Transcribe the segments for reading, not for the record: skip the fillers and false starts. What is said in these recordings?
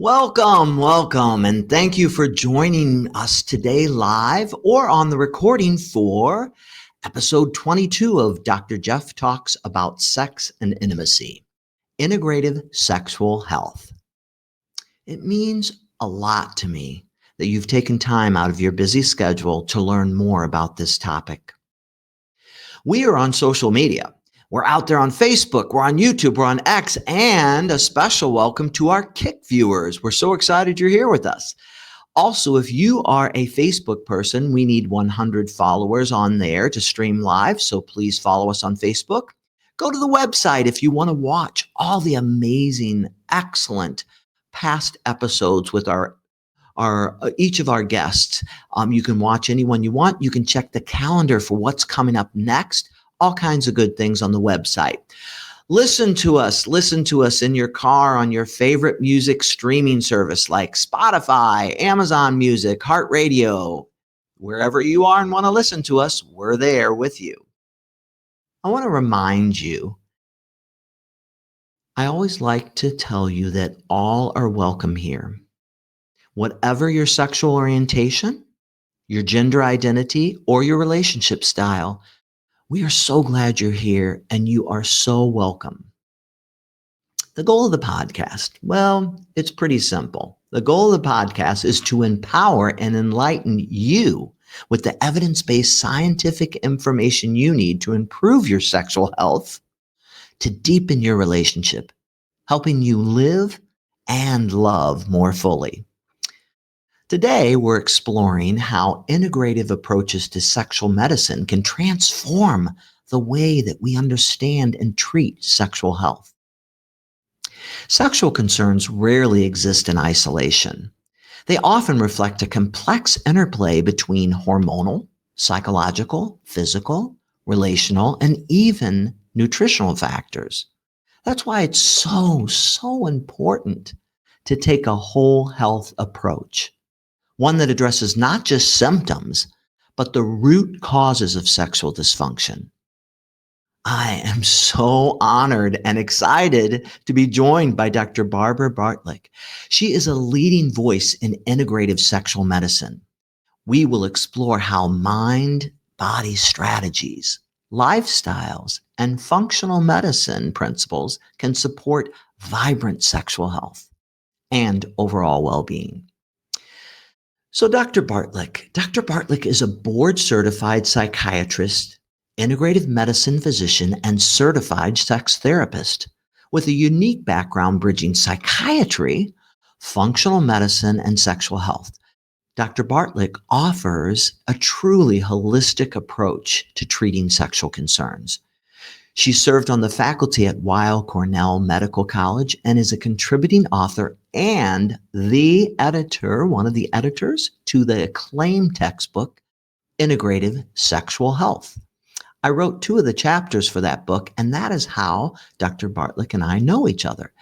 Welcome, and thank you for joining us today live or on the recording for episode 22 of Dr. Jeff Talks About Sex and Intimacy, Integrative Sexual Health. It means a lot to me that you've taken time out of your busy schedule to learn more about this topic. We are on social media. We're out there on Facebook, we're on YouTube, we're on X, and a special welcome to our Kick viewers. We're so excited you're here with us. Also, if you are a Facebook person, we need 100 followers on there to stream live, so please follow us on Facebook. Go to the website if you want to watch all the amazing, excellent past episodes with each of our guests. You can watch anyone you want. You can check the calendar for what's coming up next. All kinds of good things on the website. Listen to us in your car on your favorite music streaming service like Spotify, Amazon Music, Heart Radio. Wherever you are and want to listen to us, we're there with you. I want to remind you, I always like to tell you that all are welcome here. Whatever your sexual orientation, your gender identity, or your relationship style, we are so glad you're here and you are so welcome. The goal of the podcast, well, it's pretty simple. The goal of the podcast is to empower and enlighten you with the evidence-based scientific information you need to improve your sexual health, to deepen your relationship, helping you live and love more fully. Today, we're exploring how integrative approaches to sexual medicine can transform the way that we understand and treat sexual health. Sexual concerns rarely exist in isolation. They often reflect a complex interplay between hormonal, psychological, physical, relational, and even nutritional factors. That's why it's so important to take a whole health approach. One that addresses not just symptoms, but the root causes of sexual dysfunction. I am so honored and excited to be joined by Dr. Barbara Bartlik. She is a leading voice in integrative sexual medicine. We will explore how mind-body strategies, lifestyles, and functional medicine principles can support vibrant sexual health and overall well-being. So Dr. Bartlik is a board-certified psychiatrist, integrative medicine physician, and certified sex therapist with a unique background bridging psychiatry, functional medicine, and sexual health. Dr. Bartlik offers a truly holistic approach to treating sexual concerns. She served on the faculty at Weill Cornell Medical College and is a contributing author and one of the editors to the acclaimed textbook, Integrative Sexual Health. I wrote 2 of the chapters for that book, and that is how Dr. Bartlik and I know each other.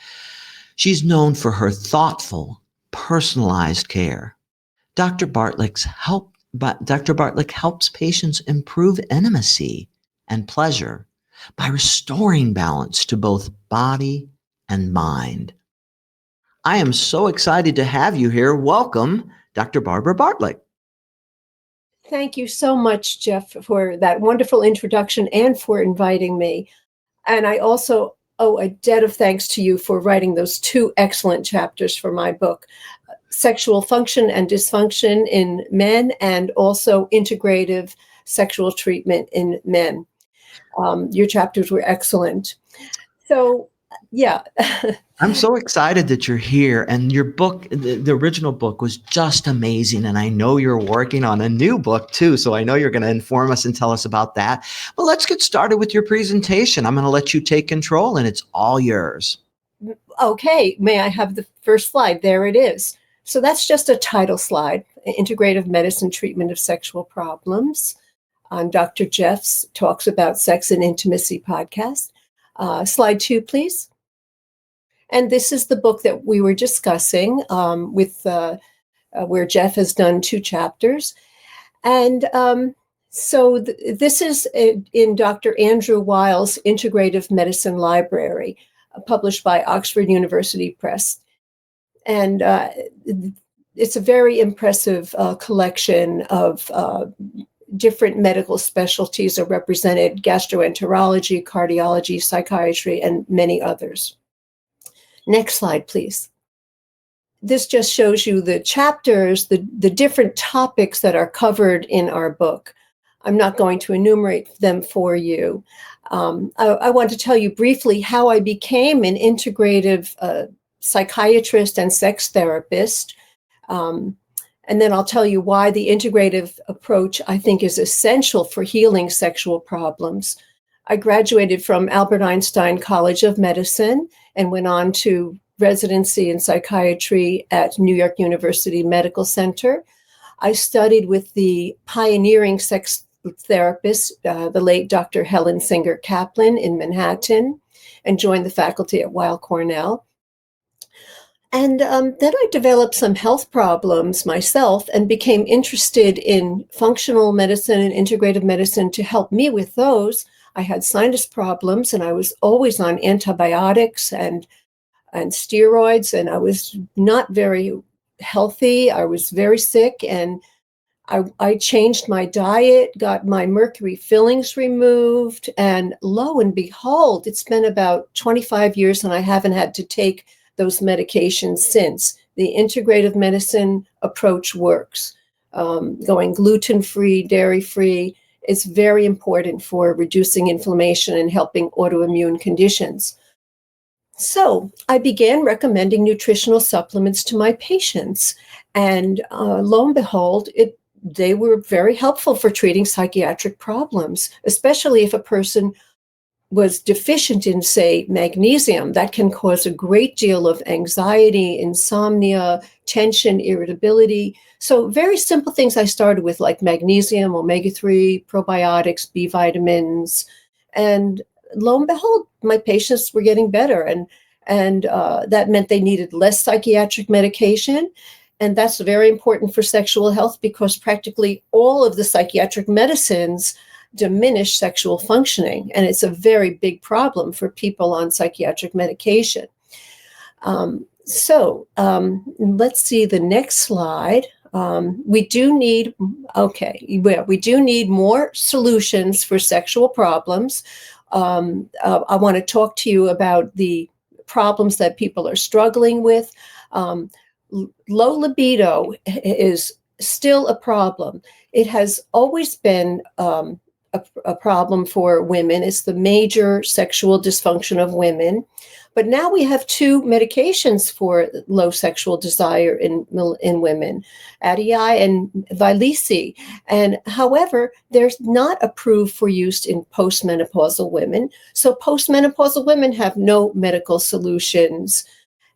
She's known for her thoughtful, personalized care. Dr. Bartlik helps patients improve intimacy and pleasure by restoring balance to both body and mind. I am so excited to have you here. Welcome, Dr. Barbara Bartlik. Thank you so much, Jeff, for that wonderful introduction and for inviting me. And I also owe a debt of thanks to you for writing those 2 excellent chapters for my book, Sexual Function and Dysfunction in Men, and also Integrative Sexual Treatment in Men. Your chapters were excellent. So, yeah. I'm so excited that you're here, and your book, the original book, was just amazing. And I know you're working on a new book too. So I know you're going to inform us and tell us about that. But let's get started with your presentation. I'm going to let you take control, and it's all yours. Okay. May I have the first slide? There it is. So that's just a title slide, Integrative Medicine Treatment of Sexual Problems, on Dr. Jeff's Talks About Sex and Intimacy podcast. Slide 2, please. And this is the book that we were discussing where Jeff has done 2 chapters. And so this is in Dr. Andrew Weil's Integrative Medicine Library, published by Oxford University Press. And it's a very impressive collection of different medical specialties are represented: gastroenterology, cardiology, psychiatry, and many others. Next slide, please. This just shows you the chapters, the different topics that are covered in our book. I'm not going to enumerate them for you. I want to tell you briefly how I became an integrative psychiatrist and sex therapist. And then I'll tell you why the integrative approach, I think, is essential for healing sexual problems. I graduated from Albert Einstein College of Medicine and went on to residency in psychiatry at New York University Medical Center. I studied with the pioneering sex therapist, the late Dr. Helen Singer Kaplan in Manhattan, and joined the faculty at Weill Cornell. And then I developed some health problems myself and became interested in functional medicine and integrative medicine to help me with those. I had sinus problems, and I was always on antibiotics and steroids, and I was not very healthy. I was very sick, and I changed my diet, got my mercury fillings removed, and lo and behold, it's been about 25 years and I haven't had to take those medications since. The integrative medicine approach works. Going gluten-free, dairy-free is very important for reducing inflammation and helping autoimmune conditions. So I began recommending nutritional supplements to my patients, and lo and behold, they were very helpful for treating psychiatric problems, especially if a person was deficient in, say, magnesium. That can cause a great deal of anxiety, insomnia, tension, irritability. So very simple things I started with, like magnesium, omega-3, probiotics, B vitamins, and lo and behold, my patients were getting better, and that meant they needed less psychiatric medication. And that's very important for sexual health because practically all of the psychiatric medicines diminish sexual functioning, and it's a very big problem for people on psychiatric medication. Let's see the next slide. We do need more solutions for sexual problems. I want to talk to you about the problems that people are struggling with. Low libido is still a problem. It has always been a problem for women. It's the major sexual dysfunction of women. But now we have two medications for low sexual desire in women, Addii and Vyleesi. And however, they're not approved for use in postmenopausal women. So postmenopausal women have no medical solutions.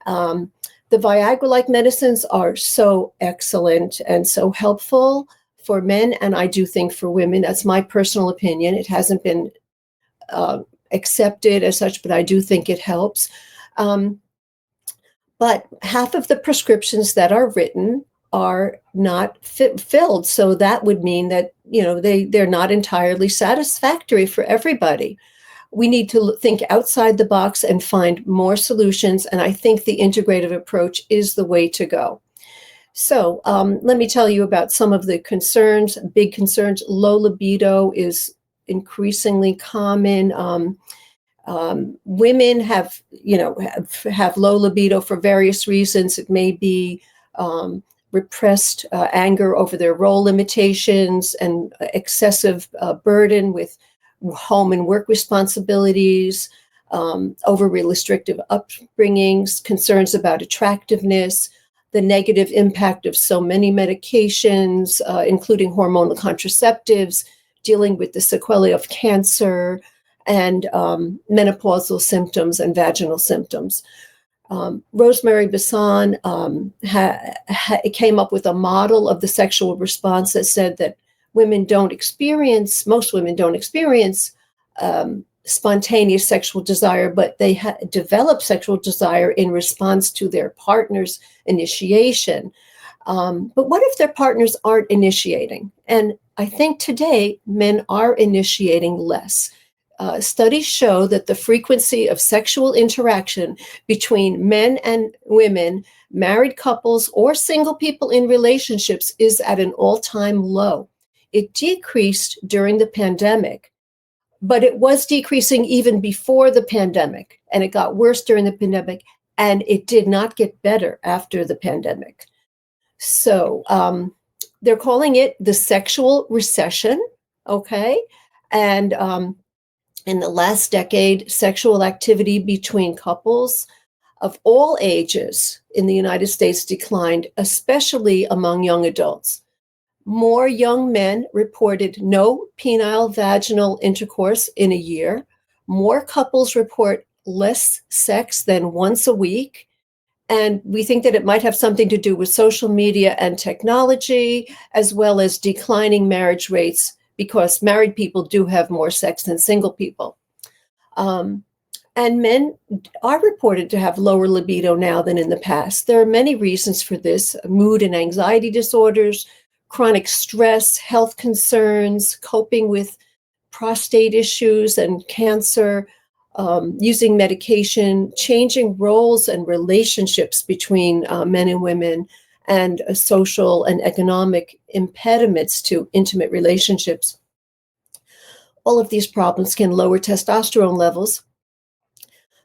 The Viagra-like medicines are so excellent and so helpful for men, and I do think for women. That's my personal opinion. It hasn't been accepted as such, but I do think it helps. But half of the prescriptions that are written are not filled. So that would mean that, they're not entirely satisfactory for everybody. We need to think outside the box and find more solutions. And I think the integrative approach is the way to go. So let me tell you about some of the concerns, big concerns. Low libido is increasingly common. Women have low libido for various reasons. It may be repressed anger over their role limitations and excessive burden with home and work responsibilities, overly restrictive upbringings, concerns about attractiveness, the negative impact of so many medications, including hormonal contraceptives, dealing with the sequelae of cancer, and menopausal symptoms and vaginal symptoms. Rosemary Basson came up with a model of the sexual response that said that most women don't experience spontaneous sexual desire, but they develop sexual desire in response to their partner's initiation. But what if their partners aren't initiating? And I think today men are initiating less. Studies show that the frequency of sexual interaction between men and women married couples or single people in relationships is at an all-time low. It decreased during the pandemic, but it was decreasing even before the pandemic, and it got worse during the pandemic, and it did not get better after the pandemic. So they're calling it the sexual recession, okay? And in the last decade, sexual activity between couples of all ages in the United States declined, especially among young adults. More young men reported no penile vaginal intercourse in a year. More couples report less sex than once a week. And we think that it might have something to do with social media and technology, as well as declining marriage rates, because married people do have more sex than single people. And men are reported to have lower libido now than in the past. There are many reasons for this: mood and anxiety disorders, chronic stress, health concerns, coping with prostate issues and cancer, using medication, changing roles and relationships between men and women, and social and economic impediments to intimate relationships. All of these problems can lower testosterone levels.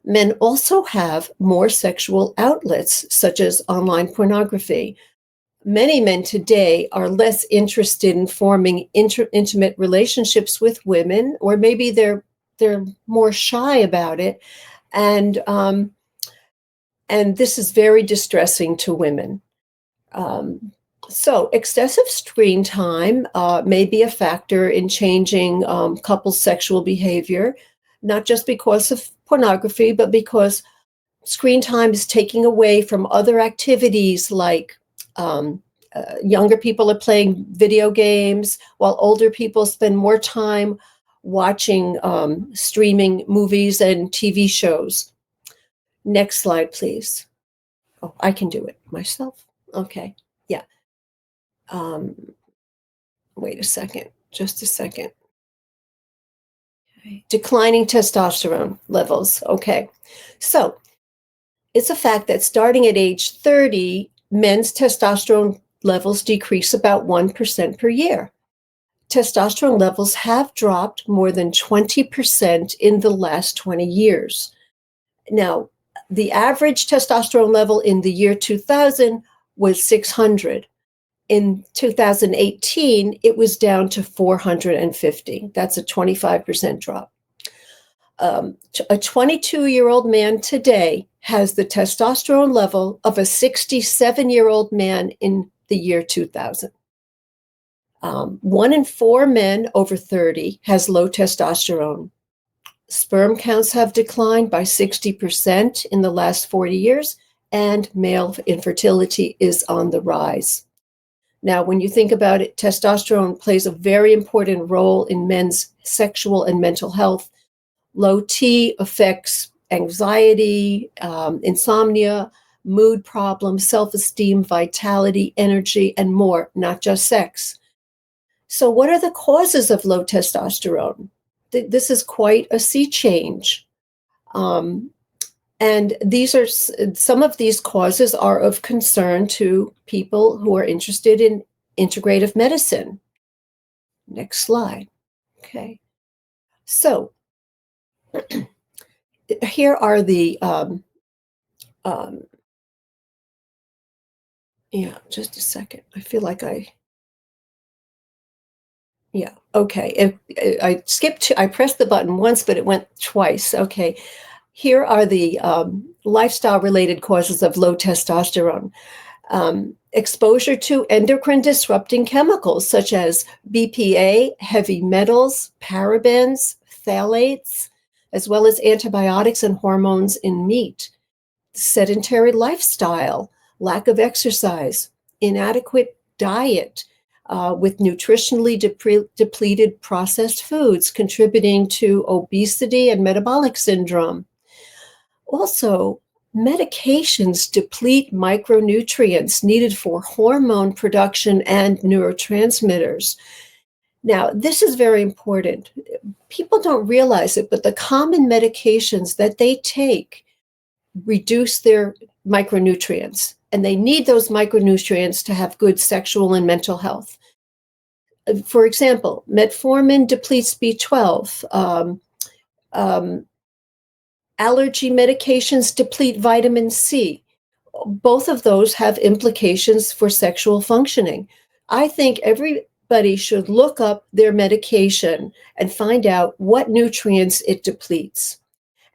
Men also have more sexual outlets, such as online pornography. Many men today are less interested in forming intimate relationships with women, or maybe they're more shy about it, and this is very distressing to women. So excessive screen time may be a factor in changing couples' sexual behavior, not just because of pornography, but because screen time is taking away from other activities, like younger people are playing video games, while older people spend more time watching streaming movies and TV shows. Next slide, please. Oh, I can do it myself. Okay, yeah. Wait a second, just a second. Okay. Declining testosterone levels. Okay, so it's a fact that starting at age 30, men's testosterone levels decrease about 1% per year. Testosterone levels have dropped more than 20% in the last 20 years. Now, the average testosterone level in the year 2000 was 600. In 2018, it was down to 450. That's a 25% drop. A 22-year-old man today has the testosterone level of a 67-year-old man in the year 2000. 1 in 4 men over 30 has low testosterone. Sperm counts have declined by 60% in the last 40 years, and male infertility is on the rise. Now, when you think about it, testosterone plays a very important role in men's sexual and mental health. Low T affects anxiety, insomnia, mood problems, self-esteem, vitality, energy, and more, not just sex. So what are the causes of low testosterone? This is quite a sea change. And these are some of these causes are of concern to people who are interested in integrative medicine. Next slide. Okay. So here are the, yeah, just a second. I feel like yeah, okay. I skipped, I pressed the button once, but it went twice. Okay. Here are the lifestyle-related causes of low testosterone. Exposure to endocrine disrupting chemicals such as BPA, heavy metals, parabens, phthalates, as well as antibiotics and hormones in meat. Sedentary lifestyle, lack of exercise, inadequate diet, with nutritionally depleted processed foods contributing to obesity and metabolic syndrome. Also, medications deplete micronutrients needed for hormone production and neurotransmitters. Now, this is very important. People don't realize it, but the common medications that they take reduce their micronutrients. and they need those micronutrients to have good sexual and mental health. For example, metformin depletes B12. Allergy medications deplete vitamin C. Both of those have implications for sexual functioning. I think everybody should look up their medication and find out what nutrients it depletes,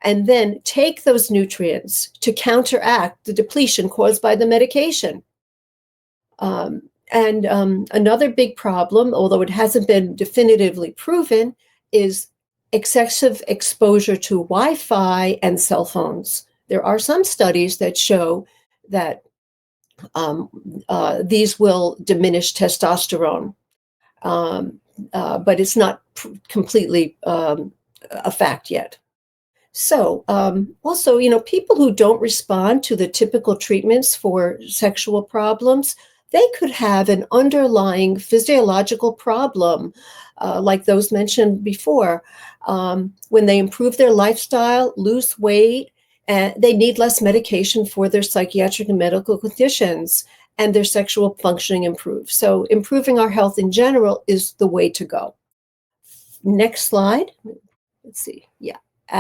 and then take those nutrients to counteract the depletion caused by the medication. Another big problem, although it hasn't been definitively proven, is excessive exposure to Wi-Fi and cell phones. There are some studies that show that these will diminish testosterone, but it's not completely a fact yet. So, also, people who don't respond to the typical treatments for sexual problems, they could have an underlying physiological problem, like those mentioned before. When they improve their lifestyle, lose weight, and they need less medication for their psychiatric and medical conditions, and their sexual functioning improves. So, improving our health in general is the way to go. Next slide. Let's see. Yeah.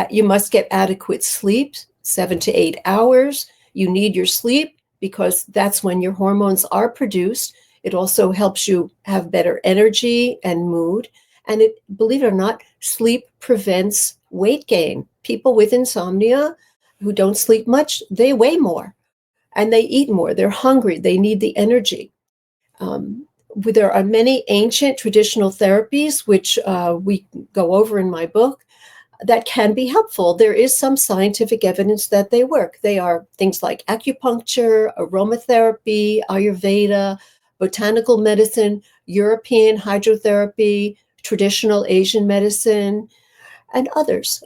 You must get adequate sleep, 7 to 8 hours. You need your sleep because that's when your hormones are produced. It also helps you have better energy and mood. And believe it or not, sleep prevents weight gain. People with insomnia who don't sleep much, they weigh more and they eat more. They're hungry. They need the energy. There are many ancient traditional therapies, which we go over in my book, that can be helpful. There is some scientific evidence that they work. They are things like acupuncture, aromatherapy, Ayurveda, botanical medicine, European hydrotherapy, traditional Asian medicine, and others.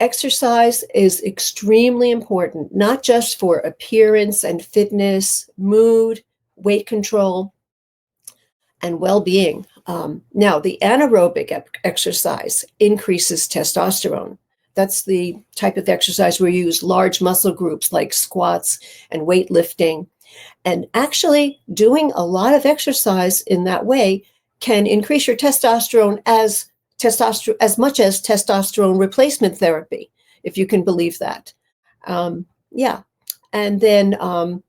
Exercise is extremely important, not just for appearance and fitness, mood, weight control, and well-being. Now, the anaerobic exercise increases testosterone. That's the type of exercise where you use large muscle groups like squats and weightlifting. And actually, doing a lot of exercise in that way can increase your testosterone as much as testosterone replacement therapy, if you can believe that. Yeah. And then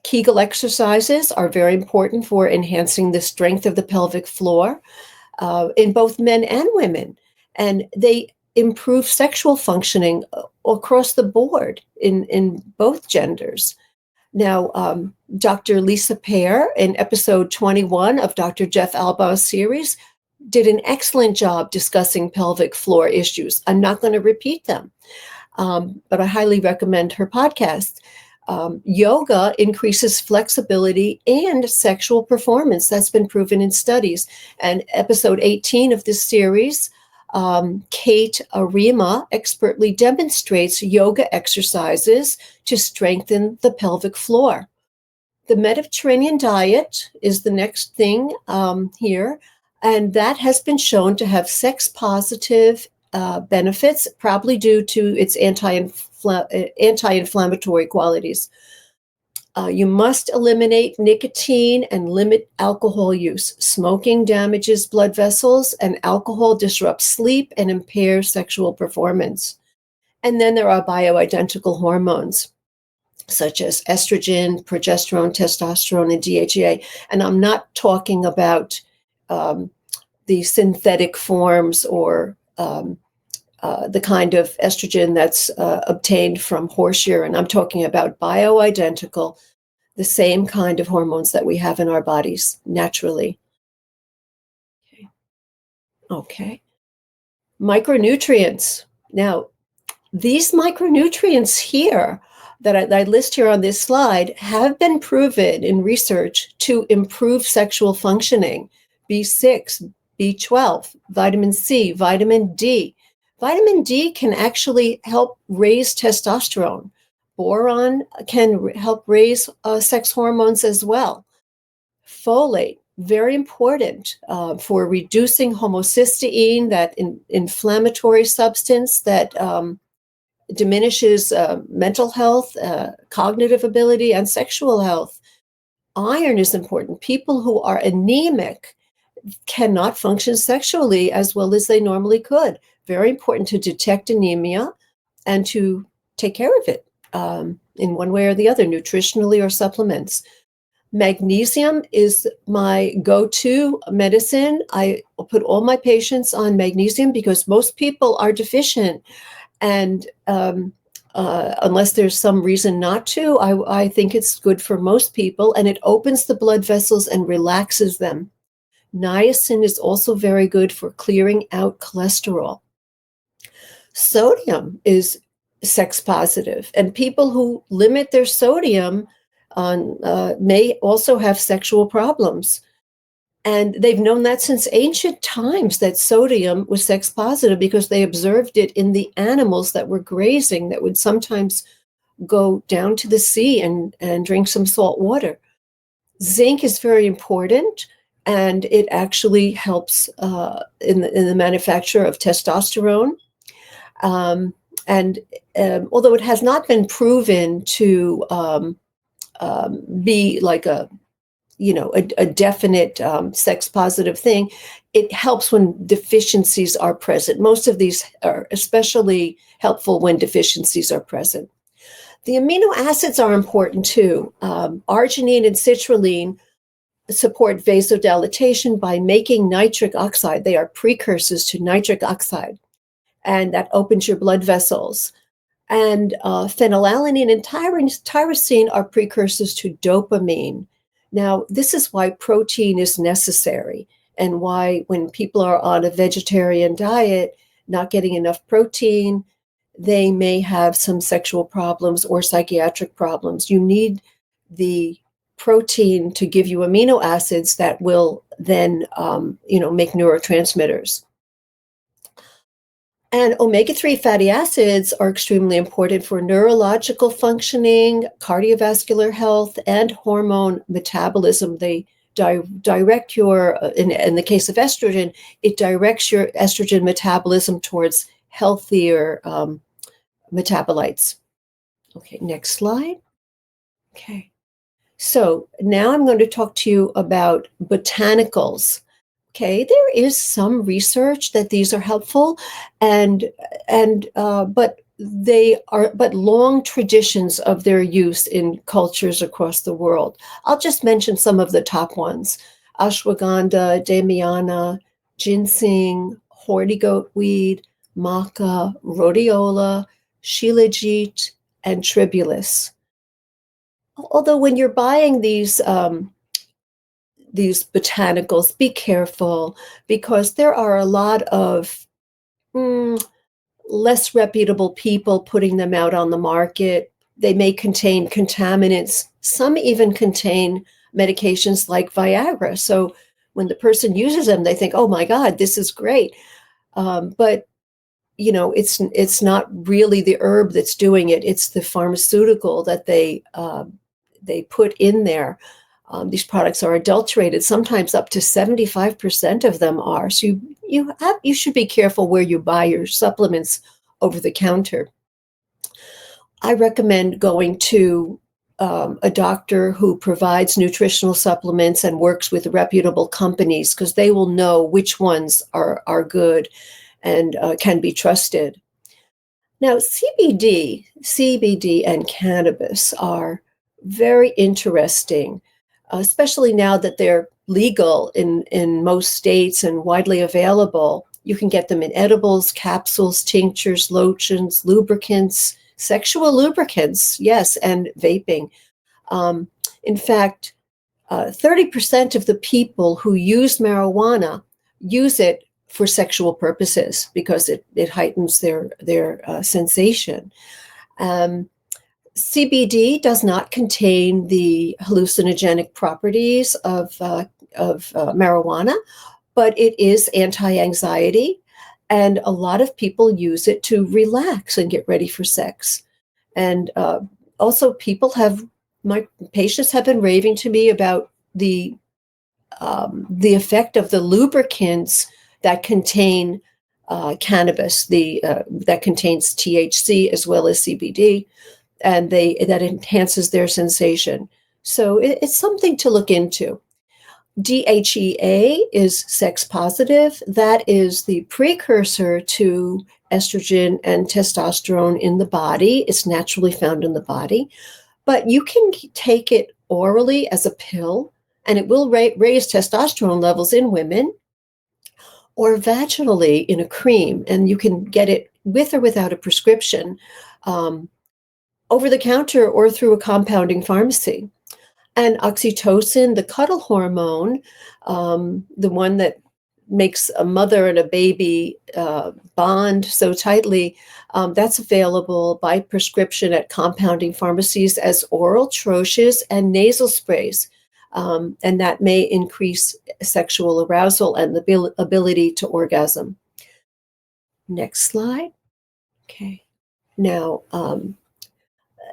Kegel exercises are very important for enhancing the strength of the pelvic floor in both men and women. And they improve sexual functioning across the board in both genders. Now, Dr. Lisa Pear, in episode 21 of Dr. Jeff Albaugh's series, did an excellent job discussing pelvic floor issues. I'm not going to repeat them, but I highly recommend her podcast. Yoga increases flexibility and sexual performance. That's been proven in studies. And episode 18 of this series, Kate Arima expertly demonstrates yoga exercises to strengthen the pelvic floor. The Mediterranean diet is the next thing here, and that has been shown to have sex-positive benefits, probably due to its anti-inflammatory qualities. You must eliminate nicotine and limit alcohol use. Smoking damages blood vessels, and alcohol disrupts sleep and impairs sexual performance. And then there are bioidentical hormones, such as estrogen, progesterone, testosterone, and DHEA. And I'm not talking about the synthetic forms or the kind of estrogen that's obtained from horse urine. I'm talking about bioidentical, the same kind of hormones that we have in our bodies naturally. Okay. Micronutrients. Now, these micronutrients here that I list here on this slide have been proven in research to improve sexual functioning. B6, B12, vitamin C, vitamin D. Vitamin D can actually help raise testosterone. Boron can help raise sex hormones as well. Folate, very important for reducing homocysteine, that inflammatory substance that diminishes mental health, cognitive ability, and sexual health. Iron is important. People who are anemic cannot function sexually as well as they normally could. Very important to detect anemia and to take care of it in one way or the other, nutritionally or supplements. Magnesium is my go-to medicine. I put all my patients on magnesium because most people are deficient. And unless there's some reason not to, I think it's good for most people. And it opens the blood vessels and relaxes them. Niacin is also very good for clearing out cholesterol. Sodium is sex positive, and people who limit their sodium may also have sexual problems. And they've known that since ancient times that sodium was sex positive because they observed it in the animals that were grazing that would sometimes go down to the sea and drink some salt water. Zinc is very important, and it actually helps in the manufacture of testosterone. And although it has not been proven to be like a definite sex positive thing, it helps when deficiencies are present. Most of these are especially helpful when deficiencies are present. The amino acids are important too. Arginine and citrulline support vasodilatation by making nitric oxide. They are precursors to nitric oxide, and that opens your blood vessels. And phenylalanine and tyrosine are precursors to dopamine. Now, this is why protein is necessary, and why when people are on a vegetarian diet, not getting enough protein, they may have some sexual problems or psychiatric problems. You need the protein to give you amino acids that will then, make neurotransmitters. And omega-3 fatty acids are extremely important for neurological functioning, cardiovascular health, and hormone metabolism. They direct your, in the case of estrogen, it directs your estrogen metabolism towards healthier metabolites. Okay, next slide. Okay. So now I'm going to talk to you about botanicals. Okay, there is some research that these are helpful, but long traditions of their use in cultures across the world. I'll just mention some of the top ones: ashwagandha, damiana, ginseng, horty goatweed, maca, rhodiola, shilajit, and tribulus. Although when you're buying these botanicals, be careful, because there are a lot of less reputable people putting them out on the market. They may contain contaminants. Some even contain medications like Viagra. So when the person uses them, they think, oh my God, this is great. But it's not really the herb that's doing it. It's the pharmaceutical that they put in there. These products are adulterated. Sometimes up to 75% of them are. So you should be careful where you buy your supplements over the counter. I recommend going to a doctor who provides nutritional supplements and works with reputable companies, because they will know which ones are good and can be trusted. Now, CBD and cannabis are very interesting, especially now that they're legal in most states and widely available. You can get them in edibles, capsules, tinctures, lotions, lubricants, sexual lubricants, yes, and vaping. In fact, 30% of the people who use marijuana use it for sexual purposes because it heightens their sensation. CBD does not contain the hallucinogenic properties of marijuana, but it is anti-anxiety, and a lot of people use it to relax and get ready for sex. And also, my patients have been raving to me about the effect of the lubricants that contain cannabis, that contains THC as well as CBD, and that enhances their sensation. So it's something to look into. DHEA is sex positive. That is the precursor to estrogen and testosterone in the body. It's naturally found in the body, but you can take it orally as a pill, and it will raise testosterone levels in women, or vaginally in a cream, and you can get it with or without a prescription, over the counter or through a compounding pharmacy. And oxytocin, the cuddle hormone, the one that makes a mother and a baby bond so tightly, that's available by prescription at compounding pharmacies as oral troches and nasal sprays. And that may increase sexual arousal and the ability to orgasm. Next slide. Okay. Now,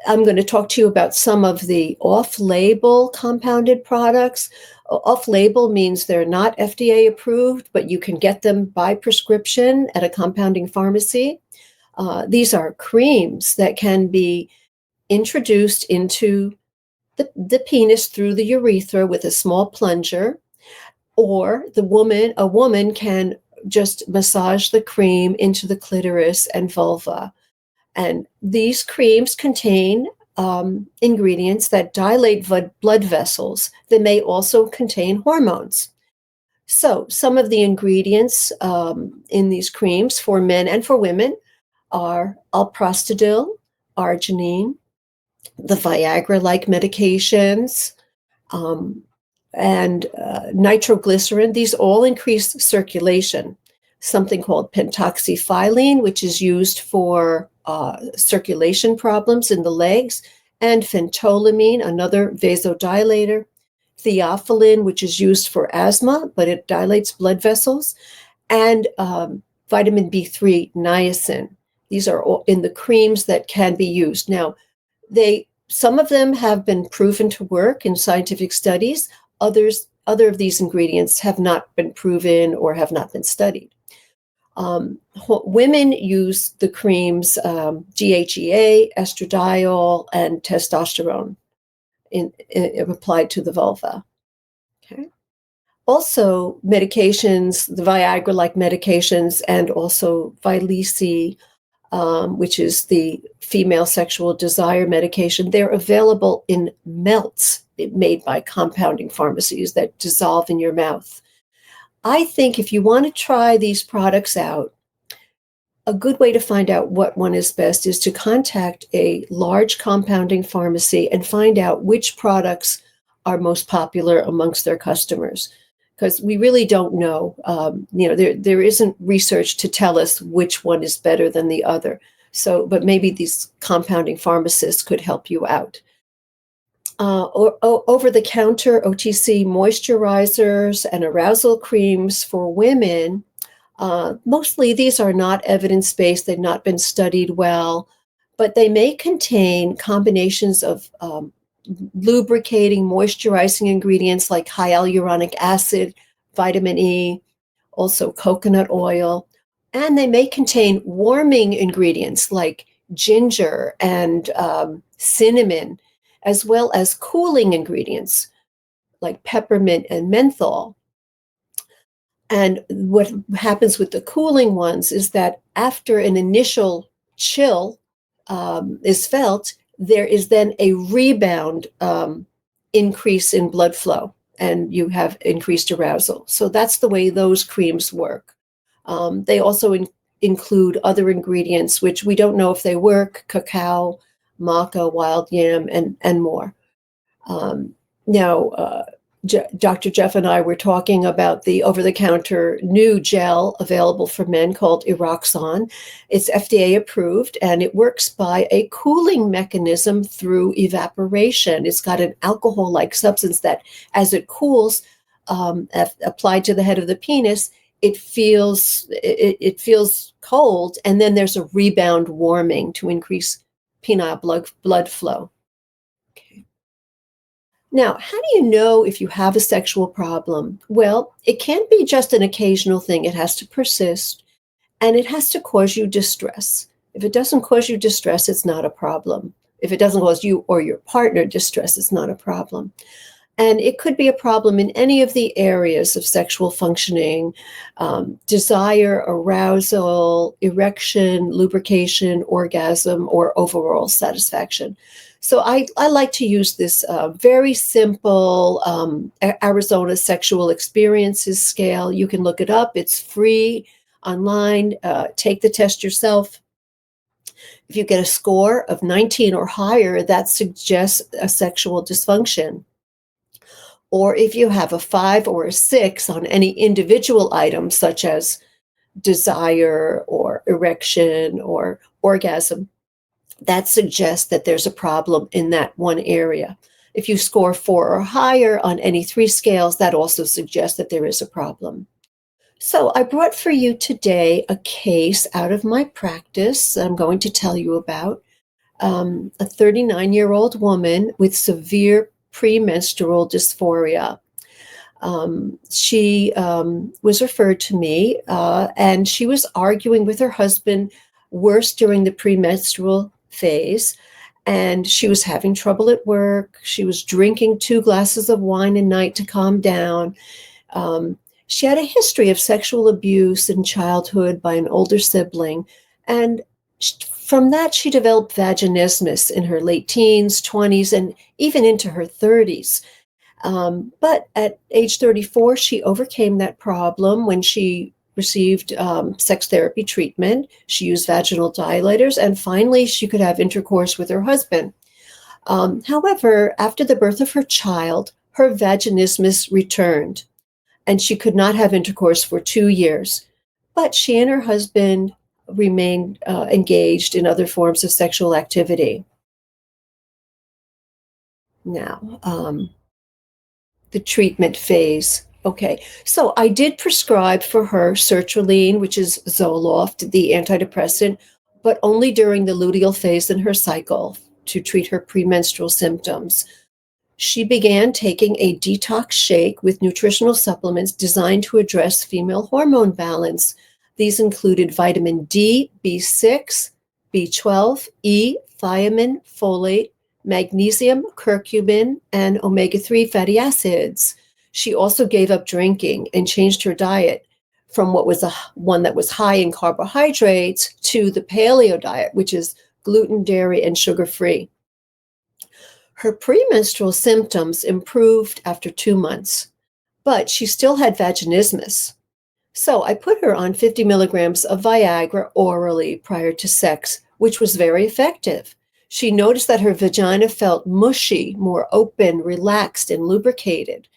I'm going to talk to you about some of the off-label compounded products. Off-label means they're not FDA approved, but you can get them by prescription at a compounding pharmacy. These are creams that can be introduced into the penis through the urethra with a small plunger, or a woman can just massage the cream into the clitoris and vulva. And these creams contain ingredients that dilate blood vessels. They may also contain hormones. So some of the ingredients in these creams for men and for women are alprostadil, arginine, the Viagra-like medications, and nitroglycerin. These all increase circulation. Something called pentoxyphylline, which is used for circulation problems in the legs, and phentolamine, another vasodilator, theophylline, which is used for asthma, but it dilates blood vessels, and vitamin B3, niacin. These are all in the creams that can be used. Now, some of them have been proven to work in scientific studies. Other of these ingredients have not been proven or have not been studied. Women use the creams DHEA, estradiol, and testosterone applied to the vulva. Okay. Also, medications, the Viagra-like medications, and also Vyleesi, which is the female sexual desire medication, they're available in melts made by compounding pharmacies that dissolve in your mouth. I think if you want to try these products out, a good way to find out what one is best is to contact a large compounding pharmacy and find out which products are most popular amongst their customers. Because we really don't know. There isn't research to tell us which one is better than the other. So, but maybe these compounding pharmacists could help you out. Over-the-counter OTC moisturizers and arousal creams for women. Mostly these are not evidence-based, they've not been studied well, but they may contain combinations of lubricating, moisturizing ingredients like hyaluronic acid, vitamin E, also coconut oil, and they may contain warming ingredients like ginger and cinnamon, as well as cooling ingredients like peppermint and menthol. And what happens with the cooling ones is that after an initial chill is felt, there is then a rebound increase in blood flow, and you have increased arousal. So that's the way those creams work. They also include other ingredients, which we don't know if they work: cacao, maca, wild yam, and more. Now, Dr. Jeff and I were talking about the over-the-counter new gel available for men called Eroxon. It's FDA approved, and it works by a cooling mechanism through evaporation. It's got an alcohol-like substance that, as it cools, applied to the head of the penis, it feels cold, and then there's a rebound warming to increase penile blood flow. Now, how do you know if you have a sexual problem? Well, it can't be just an occasional thing. It has to persist. and it has to cause you distress. If it doesn't cause you distress, it's not a problem. If it doesn't cause you or your partner distress, it's not a problem. And it could be a problem in any of the areas of sexual functioning, desire, arousal, erection, lubrication, orgasm, or overall satisfaction. So I like to use this very simple Arizona Sexual Experiences Scale. You can look it up. It's free online. Take the test yourself. If you get a score of 19 or higher, that suggests a sexual dysfunction. Or if you have a 5 or a 6 on any individual item, such as desire or erection or orgasm, that suggests that there's a problem in that one area. If you score 4 or higher on any 3 scales, that also suggests that there is a problem. So I brought for you today a case out of my practice that I'm going to tell you about. A 39-year-old woman with severe premenstrual dysphoria. She was referred to me, and she was arguing with her husband worse during the premenstrual phase, and she was having trouble at work. She was drinking 2 glasses of wine a night to calm down. She had a history of sexual abuse in childhood by an older sibling, and from that, she developed vaginismus in her late teens, 20s, and even into her 30s. But at age 34, she overcame that problem when she received sex therapy treatment. She used vaginal dilators, and finally, she could have intercourse with her husband. However, after the birth of her child, her vaginismus returned, and she could not have intercourse for 2 years. But she and her husband remained engaged in other forms of sexual activity. Now, the treatment phase. Okay, so I did prescribe for her sertraline, which is Zoloft, the antidepressant, but only during the luteal phase in her cycle to treat her premenstrual symptoms. She began taking a detox shake with nutritional supplements designed to address female hormone balance. These included vitamin D, B6, B12, E, thiamine, folate, magnesium, curcumin, and omega-3 fatty acids. She also gave up drinking and changed her diet from what was one that was high in carbohydrates to the paleo diet, which is gluten, dairy, and sugar-free. Her premenstrual symptoms improved after 2 months, but she still had vaginismus. So I put her on 50 milligrams of Viagra orally prior to sex, which was very effective. She noticed that her vagina felt mushy, more open, relaxed, and lubricated.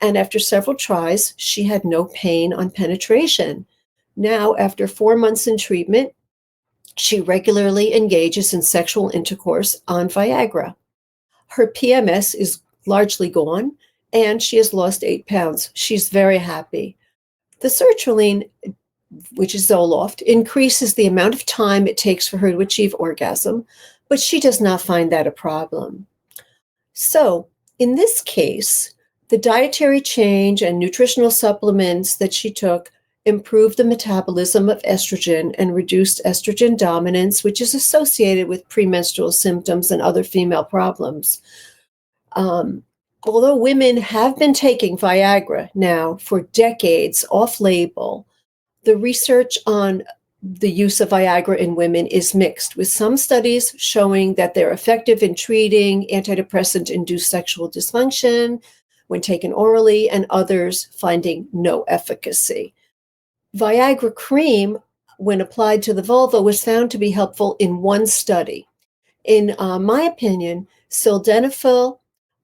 And after several tries, she had no pain on penetration. Now, after 4 months in treatment, she regularly engages in sexual intercourse on Viagra. Her PMS is largely gone, and she has lost 8 pounds. She's very happy. The sertraline, which is Zoloft, increases the amount of time it takes for her to achieve orgasm, but she does not find that a problem. So, in this case, the dietary change and nutritional supplements that she took improved the metabolism of estrogen and reduced estrogen dominance, which is associated with premenstrual symptoms and other female problems. Although women have been taking Viagra now for decades off-label, the research on the use of Viagra in women is mixed, with some studies showing that they're effective in treating antidepressant-induced sexual dysfunction when taken orally, and others finding no efficacy. Viagra cream, when applied to the vulva, was found to be helpful in one study. In my opinion, sildenafil,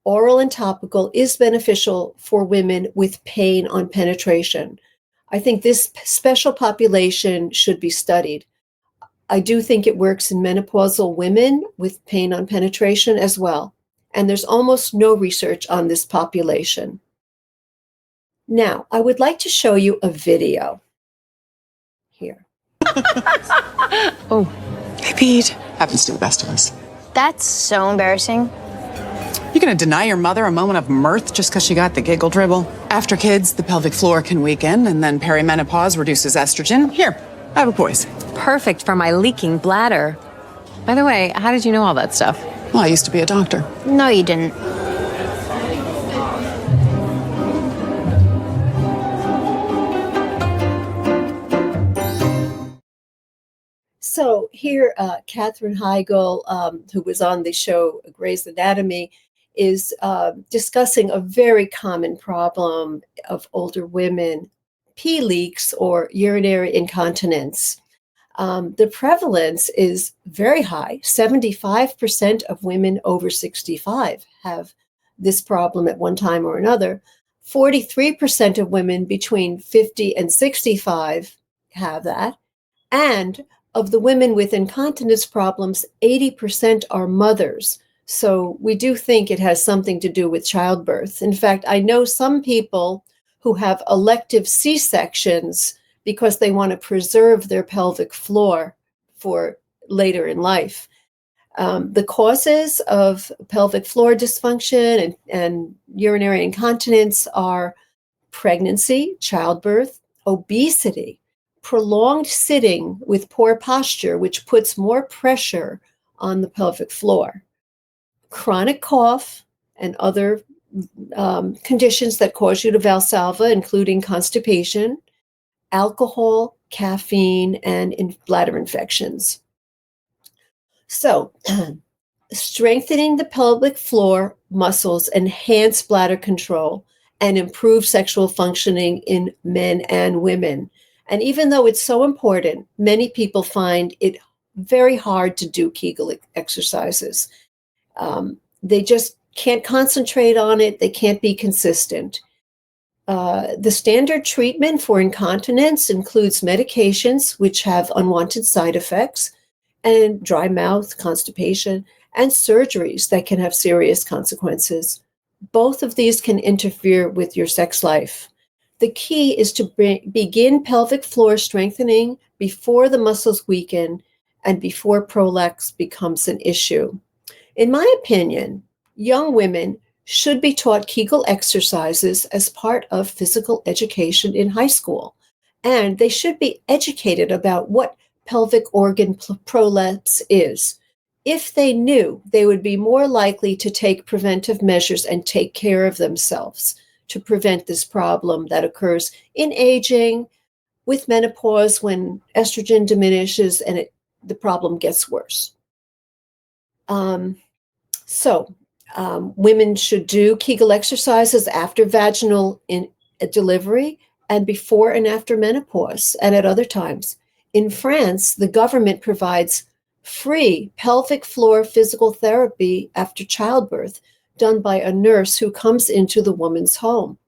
oral and topical, is beneficial for women with pain on penetration. I think this special population should be studied. I do think it works in menopausal women with pain on penetration as well. And there's almost no research on this population. Now, I would like to show you a video. Here. Oh. Hey, Pete. Happens to the best of us. That's so embarrassing. You gonna deny your mother a moment of mirth just because she got the giggle dribble? After kids, the pelvic floor can weaken, and then perimenopause reduces estrogen. Here, I have a poise. Perfect for my leaking bladder. By the way, how did you know all that stuff? Well, I used to be a doctor. No, you didn't. So here, Katherine Heigl, who was on the show Grey's Anatomy, is discussing a very common problem of older women, pee leaks or urinary incontinence. The prevalence is very high. 75% of women over 65 have this problem at one time or another. 43% of women between 50 and 65 have that. And of the women with incontinence problems, 80% are mothers. So we do think it has something to do with childbirth. In fact, I know some people who have elective C-sections because they want to preserve their pelvic floor for later in life. The causes of pelvic floor dysfunction and urinary incontinence are pregnancy, childbirth, obesity, prolonged sitting with poor posture, which puts more pressure on the pelvic floor, chronic cough, and other conditions that cause you to Valsalva, including constipation, alcohol, caffeine, and bladder infections. So, strengthening the pelvic floor muscles enhance bladder control and improve sexual functioning in men and women. And even though it's so important, many people find it very hard to do Kegel exercises. They just can't concentrate on it. They can't be consistent. The standard treatment for incontinence includes medications which have unwanted side effects and dry mouth, constipation, and surgeries that can have serious consequences. Both of these can interfere with your sex life. The key is to begin pelvic floor strengthening before the muscles weaken and before prolapse becomes an issue. In my opinion, young women should be taught Kegel exercises as part of physical education in high school, and they should be educated about what pelvic organ prolapse is. If they knew, they would be more likely to take preventive measures and take care of themselves to prevent this problem that occurs in aging, with menopause, when estrogen diminishes and the problem gets worse. Women should do Kegel exercises after vaginal delivery and before and after menopause and at other times. In France, the government provides free pelvic floor physical therapy after childbirth done by a nurse who comes into the woman's home.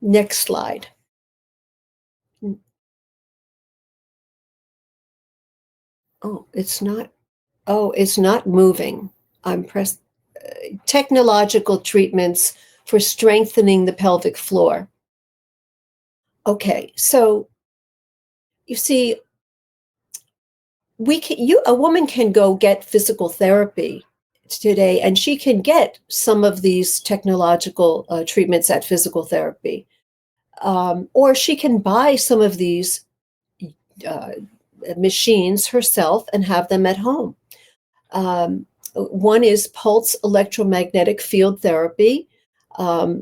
Next slide. It's not moving. I'm pressed. Technological treatments for strengthening the pelvic floor. Okay, so you see, a woman can go get physical therapy today, and she can get some of these technological treatments at physical therapy, or she can buy some of these machines herself and have them at home. One is pulse electromagnetic field therapy.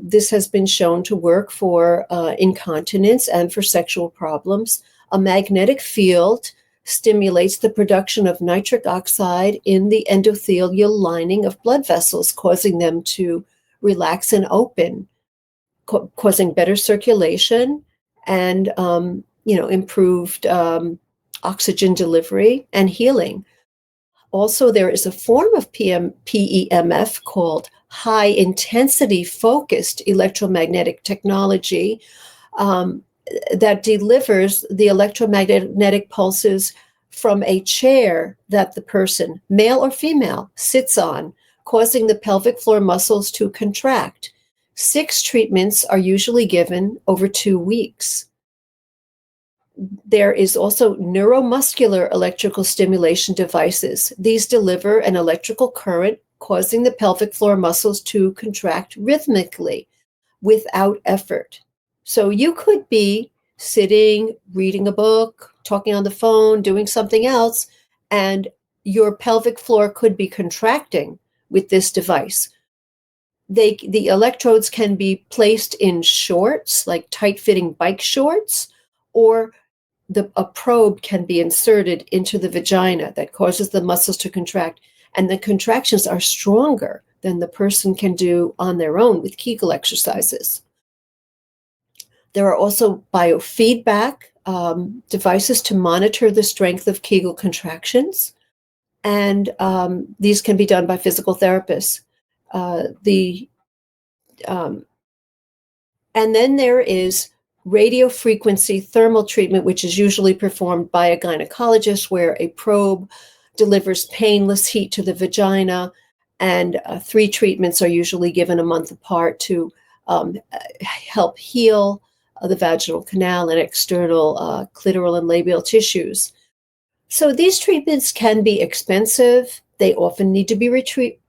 This has been shown to work for incontinence and for sexual problems. A magnetic field stimulates the production of nitric oxide in the endothelial lining of blood vessels, causing them to relax and open, causing better circulation and improved oxygen delivery and healing. Also, there is a form of PEMF called high-intensity focused electromagnetic technology that delivers the electromagnetic pulses from a chair that the person, male or female, sits on, causing the pelvic floor muscles to contract. 6 treatments are usually given over 2 weeks. There is also neuromuscular electrical stimulation devices. These deliver an electrical current, causing the pelvic floor muscles to contract rhythmically without effort. So you could be sitting, reading a book, talking on the phone, doing something else, and your pelvic floor could be contracting with this device. The electrodes can be placed in shorts, like tight-fitting bike shorts, or a probe can be inserted into the vagina that causes the muscles to contract, and the contractions are stronger than the person can do on their own with Kegel exercises. There are also biofeedback devices to monitor the strength of Kegel contractions, and these can be done by physical therapists. And then there is radiofrequency thermal treatment, which is usually performed by a gynecologist, where a probe delivers painless heat to the vagina, and 3 treatments are usually given a month apart to help heal the vaginal canal and external clitoral and labial tissues. So these treatments can be expensive. They often need to be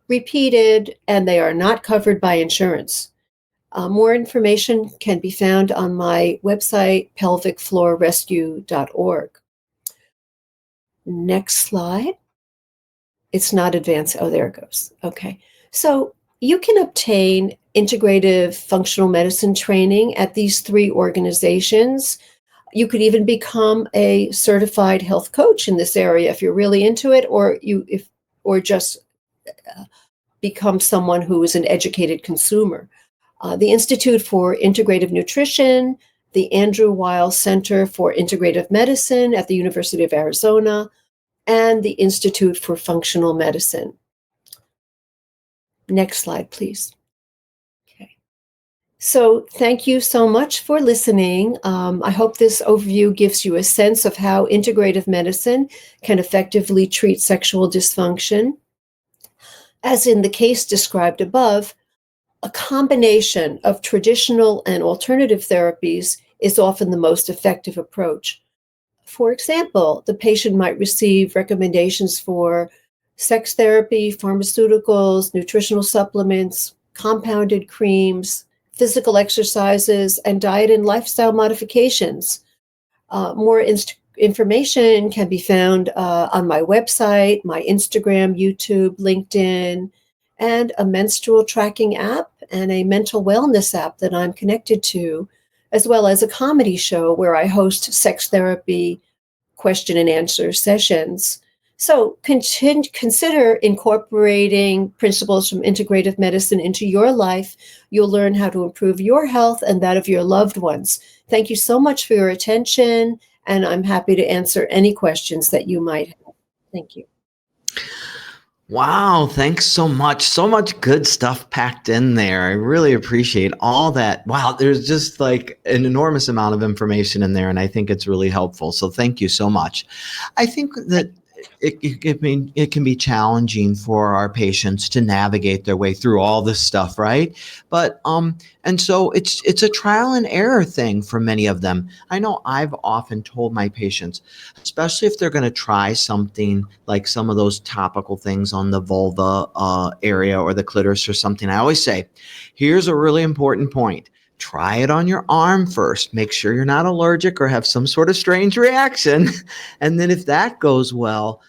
repeated, and they are not covered by insurance. More information can be found on my website, pelvicfloorrescue.org. Next slide. It's not advanced. Oh, there it goes. Okay. So you can obtain integrative functional medicine training at these 3 organizations. You could even become a certified health coach in this area if you're really into it, or just become someone who is an educated consumer. The Institute for Integrative Nutrition, the Andrew Weil Center for Integrative Medicine at the University of Arizona, and the Institute for Functional Medicine. Next slide, please. Okay. So thank you so much for listening. I hope this overview gives you a sense of how integrative medicine can effectively treat sexual dysfunction. As in the case described above, a combination of traditional and alternative therapies is often the most effective approach. For example, the patient might receive recommendations for sex therapy, pharmaceuticals, nutritional supplements, compounded creams, physical exercises, and diet and lifestyle modifications. More information can be found on my website, my Instagram, YouTube, LinkedIn, and a menstrual tracking app and a mental wellness app that I'm connected to, as well as a comedy show where I host sex therapy question and answer sessions. So consider incorporating principles from integrative medicine into your life. You'll learn how to improve your health and that of your loved ones. Thank you so much for your attention, and I'm happy to answer any questions that you might have. Thank you. Wow, thanks so much. So much good stuff packed in there. I really appreciate all that. Wow, there's just like an enormous amount of information in there, and I think it's really helpful. So thank you so much. I think that it can be challenging for our patients to navigate their way through all this stuff, right? But and so it's a trial and error thing for many of them. I know I've often told my patients, especially if they're going to try something like some of those topical things on the vulva area or the clitoris or something, I always say, here's a really important point. Try it on your arm first. Make sure you're not allergic or have some sort of strange reaction. And then if that goes well,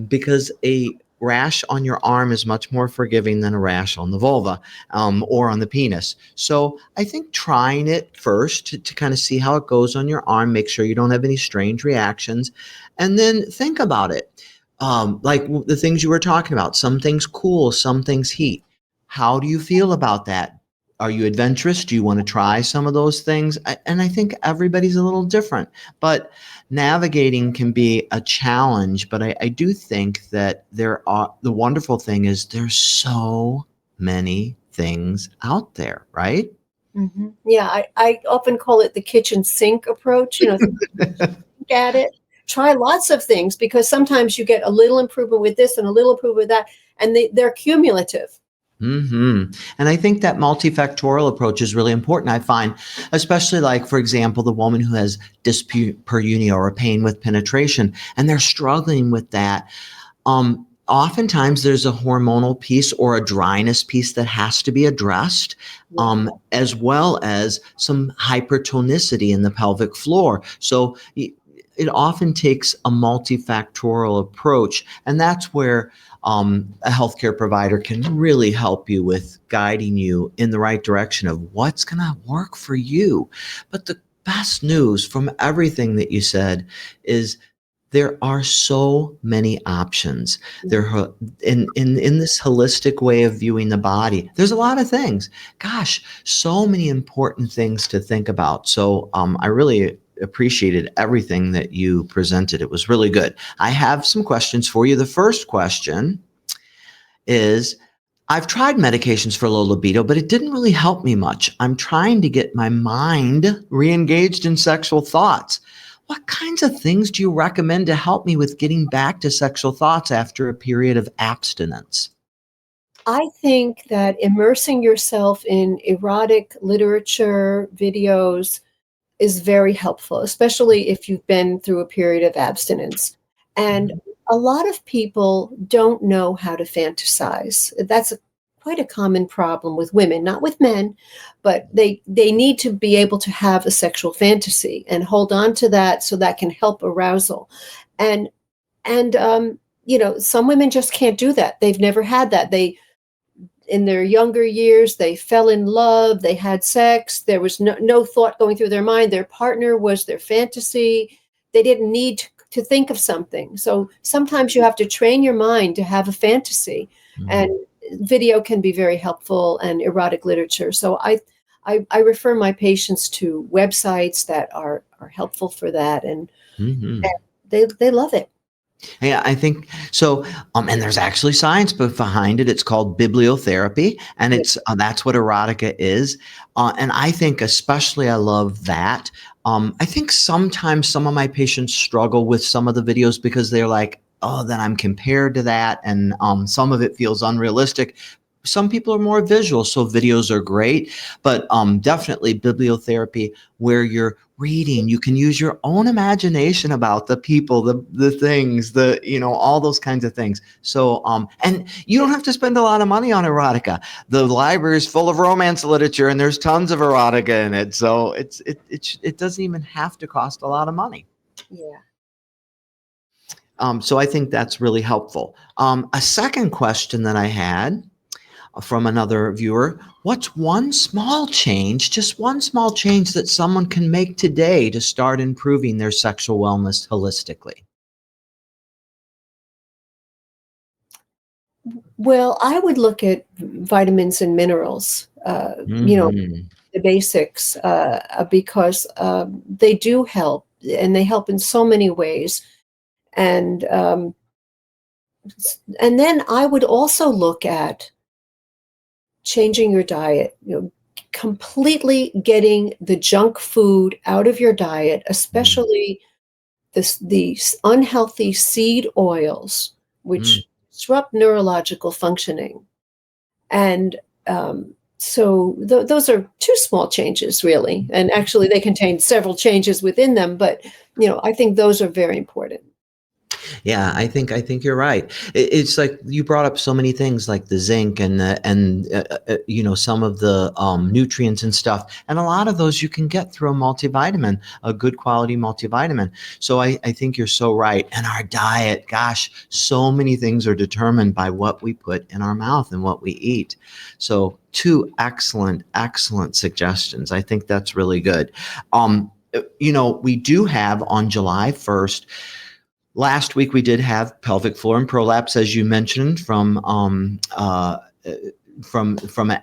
because a rash on your arm is much more forgiving than a rash on the vulva or on the penis. So I think trying it first to kind of see how it goes on your arm, make sure you don't have any strange reactions, and then think about it. Like the things you were talking about, some things cool, some things heat. How do you feel about that? Are you adventurous? Do you want to try some of those things? And I think everybody's a little different, but navigating can be a challenge. But I do think that the wonderful thing is there's so many things out there, right? Mm-hmm. Yeah, I often call it the kitchen sink approach. Think at it, try lots of things, because sometimes you get a little improvement with this and a little improvement with that, and they're cumulative. And I think that multifactorial approach is really important. I find, especially like, for example, the woman who has dyspareunia or pain with penetration, and they're struggling with that. oftentimes there's a hormonal piece or a dryness piece that has to be addressed, as well as some hypertonicity in the pelvic floor. So it often takes a multifactorial approach, and that's where a healthcare provider can really help you with guiding you in the right direction of what's going to work for you. But the best news from everything that you said is there are so many options. In this holistic way of viewing the body, there's a lot of things. Gosh, so many important things to think about. So I really appreciated everything that you presented. It was really good. I have some questions for you. The first question is, I've tried medications for low libido, but it didn't really help me much. I'm trying to get my mind re-engaged in sexual thoughts. What kinds of things do you recommend to help me with getting back to sexual thoughts after a period of abstinence? I think that immersing yourself in erotic literature, videos is very helpful, especially if you've been through a period of abstinence. And a lot of people don't know how to fantasize. That's quite a common problem with women, not with men, but they need to be able to have a sexual fantasy and hold on to that so that can help arousal. And some women just can't do that. They've never had that. In their younger years, they fell in love, they had sex, there was no thought going through their mind. Their partner was their fantasy. They didn't need to think of something. So sometimes you have to train your mind to have a fantasy. And video can be very helpful, and erotic literature. So I refer my patients to websites that are helpful for that, and they love it. Yeah, I think so. And there's actually science behind it. It's called bibliotherapy, and it's that's what erotica is. And I think especially I love that. I think sometimes some of my patients struggle with some of the videos because they're like, oh, then I'm compared to that, and some of it feels unrealistic. Some people are more visual, so videos are great, but definitely bibliotherapy where you're reading, you can use your own imagination about the people, the things, all those kinds of things. So and you don't have to spend a lot of money on erotica. The library is full of romance literature, and there's tons of erotica in it. So it doesn't even have to cost a lot of money. Yeah. So I think that's really helpful. A second question that I had from another viewer: what's one small change, just one small change that someone can make today to start improving their sexual wellness holistically? Well, I would look at vitamins and minerals, the basics, because they do help, and they help in so many ways. And and then I would also look at changing your diet, completely getting the junk food out of your diet, especially the unhealthy seed oils, which disrupt neurological functioning. And so those are two small changes, really. And actually, they contain several changes within them. But, I think those are very important. Yeah, I think you're right. It's like you brought up so many things like the zinc and some of the nutrients and stuff, and a lot of those you can get through a multivitamin, a good quality multivitamin. So I think you're so right. And our diet, gosh, so many things are determined by what we put in our mouth and what we eat. So two excellent suggestions. I think that's really good. We do have on July 1st. Last week we did have pelvic floor and prolapse, as you mentioned, from an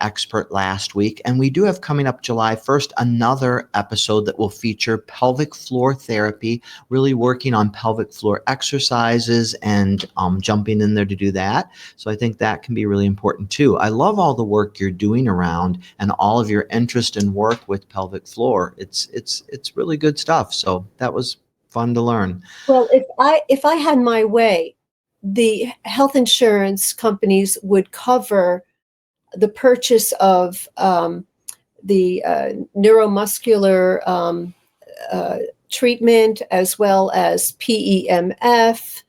expert last week, and we do have coming up July 1st another episode that will feature pelvic floor therapy, really working on pelvic floor exercises and jumping in there to do that. So I think that can be really important too. I love all the work you're doing around and all of your interest and work with pelvic floor. It's really good stuff. So that was fun to learn. Well, if I had my way, the health insurance companies would cover the purchase of the neuromuscular treatment, as well as PEMF,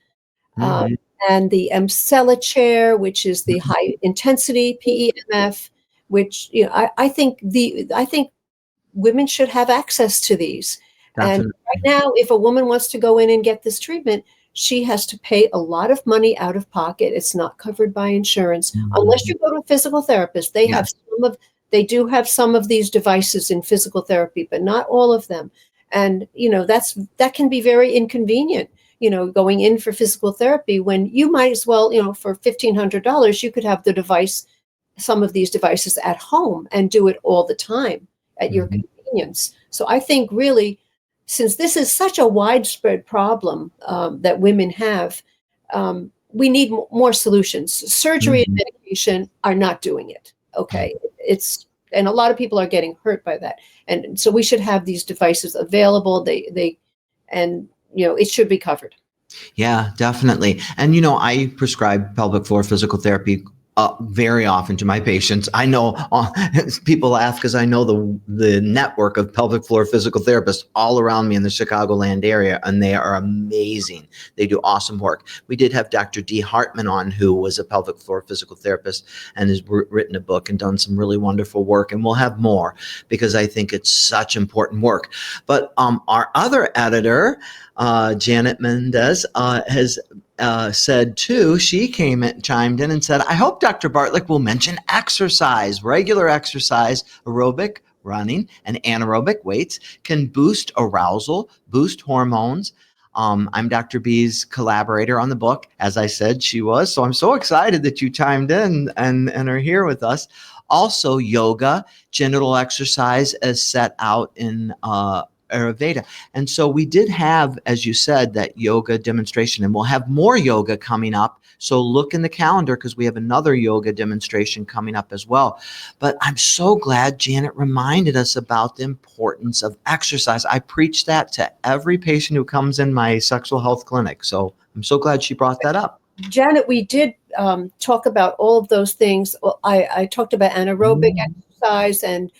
and the Emsella chair, which is the high intensity PEMF, which I think women should have access to these. And Definitely. right now, if a woman wants to go in and get this treatment, she has to pay a lot of money out of pocket. It's not covered by insurance unless you go to a physical therapist. They do have some of these devices in physical therapy, but not all of them. And that can be very inconvenient. Going in for physical therapy when you might as well, for $1,500, you could have some of these devices at home and do it all the time at your convenience. So I think really, since this is such a widespread problem that women have, we need more solutions. Surgery and medication are not doing it. Okay, and a lot of people are getting hurt by that, and so we should have these devices available. It should be covered. Yeah, definitely. And, I prescribe pelvic floor physical therapy very often to my patients. I know people laugh because I know the network of pelvic floor physical therapists all around me in the Chicagoland area, and they are amazing. They do awesome work. We did have Dr. D. Hartman on, who was a pelvic floor physical therapist and has written a book and done some really wonderful work. And we'll have more because I think it's such important work. But our other editor, Janet Mendez, has said too, she chimed in and said, I hope Dr. Bartlik will mention exercise. Regular exercise, aerobic, running, and anaerobic weights can boost arousal, boost hormones. I'm Dr. B's collaborator on the book. As I said, she was. So I'm so excited that you chimed in and are here with us. Also, yoga, genital exercise as set out in Ayurveda. And so we did have, as you said, that yoga demonstration, and we'll have more yoga coming up. So look in the calendar because we have another yoga demonstration coming up as well. But I'm so glad Janet reminded us about the importance of exercise. I preach that to every patient who comes in my sexual health clinic. So I'm so glad she brought that up. Janet, we did talk about all of those things. I talked about anaerobic exercise and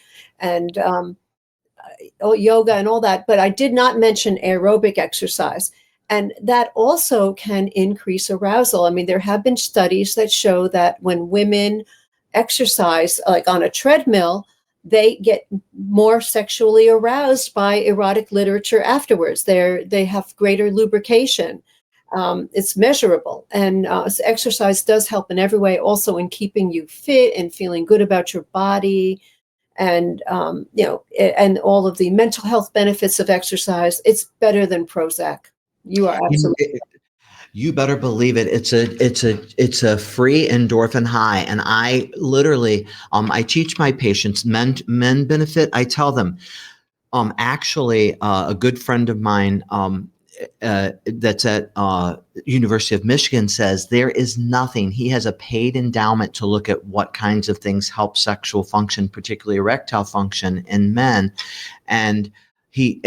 yoga and all that, but I did not mention aerobic exercise. And that also can increase arousal. I mean, there have been studies that show that when women exercise, like on a treadmill, they get more sexually aroused by erotic literature afterwards. They have greater lubrication. It's measurable. And exercise does help in every way, also in keeping you fit and feeling good about your body. And and all of the mental health benefits of exercise. It's better than Prozac. You are absolutely right. You better believe it. It's a free endorphin high, and I literally I teach my patients men benefit. I tell them actually a good friend of mine that's at University of Michigan says there is nothing. He has a paid endowment to look at what kinds of things help sexual function, particularly erectile function in men. And he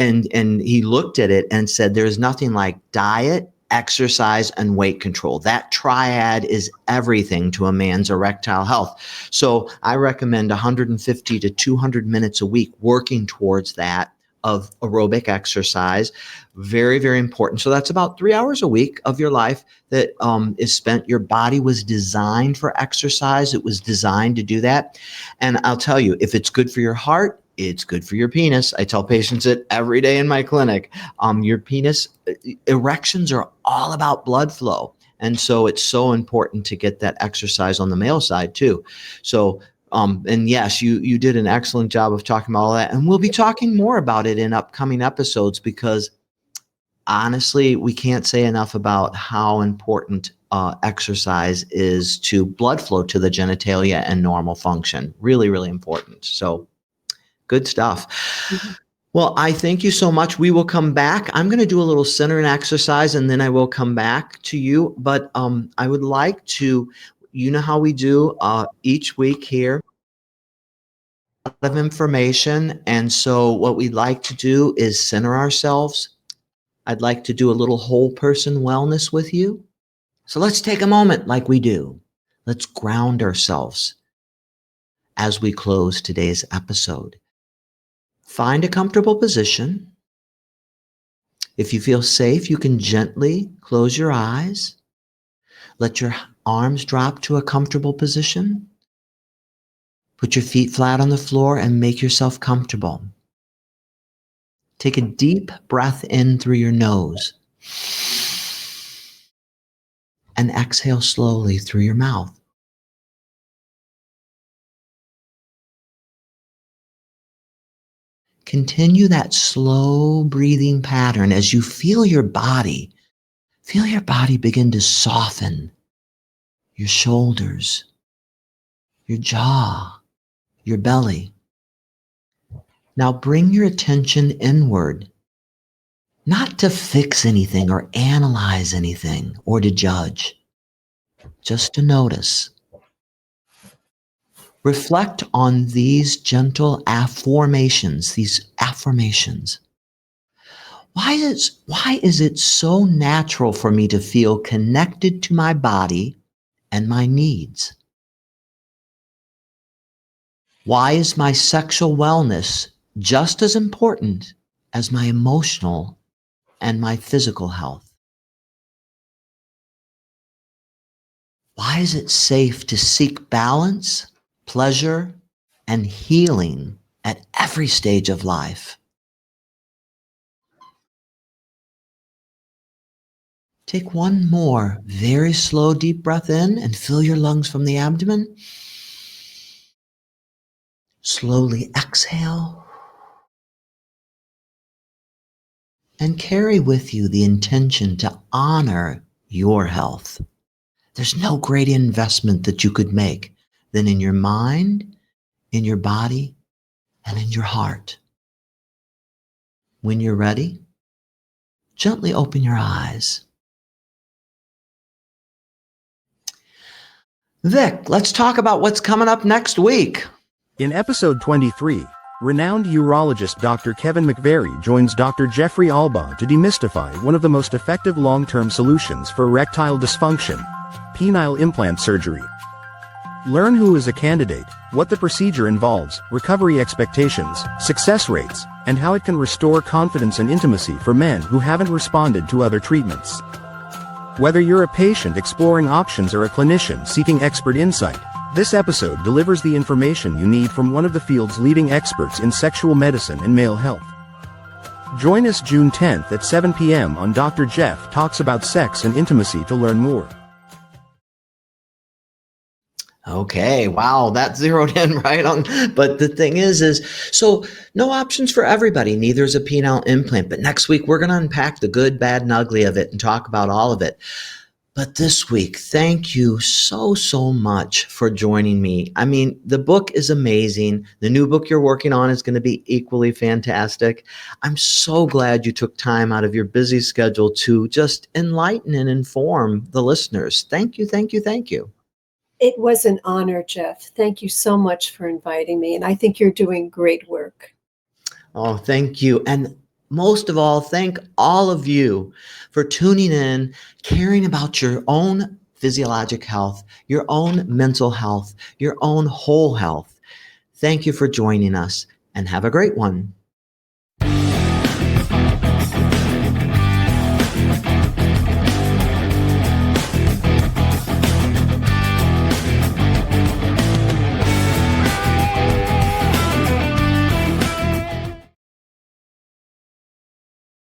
looked at it and said there is nothing like diet, exercise, and weight control. That triad is everything to a man's erectile health. So I recommend 150 to 200 minutes a week working towards that of aerobic exercise. Very, very important. So that's about 3 hours a week of your life that is spent. Your body was designed for exercise. It was designed to do that. And I'll tell you, if it's good for your heart, it's good for your penis. I tell patients it every day in my clinic. Your penis erections are all about blood flow. And so it's so important to get that exercise on the male side too. So and yes, you did an excellent job of talking about all that. And we'll be talking more about it in upcoming episodes because honestly, we can't say enough about how important exercise is to blood flow to the genitalia and normal function. Really, really important. So good stuff. Mm-hmm. Well, I thank you so much. We will come back. I'm going to do a little centering exercise and then I will come back to you. But I would like to, you know how we do each week here, a lot of information. And so what we'd like to do is center ourselves. I'd like to do a little whole person wellness with you. So let's take a moment like we do. Let's ground ourselves as we close today's episode. Find a comfortable position. If you feel safe, you can gently close your eyes. Let your arms drop to a comfortable position. Put your feet flat on the floor and make yourself comfortable. Take a deep breath in through your nose and exhale slowly through your mouth. Continue that slow breathing pattern as you feel your body begin to soften. Your shoulders, your jaw, your belly. Now bring your attention inward, not to fix anything or analyze anything or to judge, just to notice. Reflect on these gentle affirmations, Why is it so natural for me to feel connected to my body and my needs? Why is my sexual wellness just as important as my emotional and my physical health? Why is it safe to seek balance, pleasure, and healing at every stage of life? Take one more very slow, deep breath in and fill your lungs from the abdomen. Slowly exhale and carry with you the intention to honor your health. There's no greater investment that you could make than in your mind, in your body, and in your heart. When you're ready, gently open your eyes. Vic, let's talk about what's coming up next week. In episode 23, renowned urologist Dr. Kevin McVary joins Dr. Jeffrey Albaugh to demystify one of the most effective long-term solutions for erectile dysfunction, penile implant surgery. Learn who is a candidate, what the procedure involves, recovery expectations, success rates, and how it can restore confidence and intimacy for men who haven't responded to other treatments. Whether you're a patient exploring options or a clinician seeking expert insight, this episode delivers the information you need from one of the field's leading experts in sexual medicine and male health. Join us June 10th at 7 p.m. on Dr. Jeff Talks About Sex and Intimacy to learn more. Okay, wow, that zeroed in right on. But the thing is so no options for everybody. Neither is a penile implant. But next week, we're going to unpack the good, bad, and ugly of it and talk about all of it. But this week, thank you so much for joining me. I mean, the book is amazing. The new book you're working on is going to be equally fantastic. I'm so glad you took time out of your busy schedule to just enlighten and inform the listeners. Thank you. It was an honor, Jeff. Thank you so much for inviting me. And I think you're doing great work. Oh, thank you. And most of all, thank all of you for tuning in, caring about your own physiologic health, your own mental health, your own whole health. Thank you for joining us and have a great one.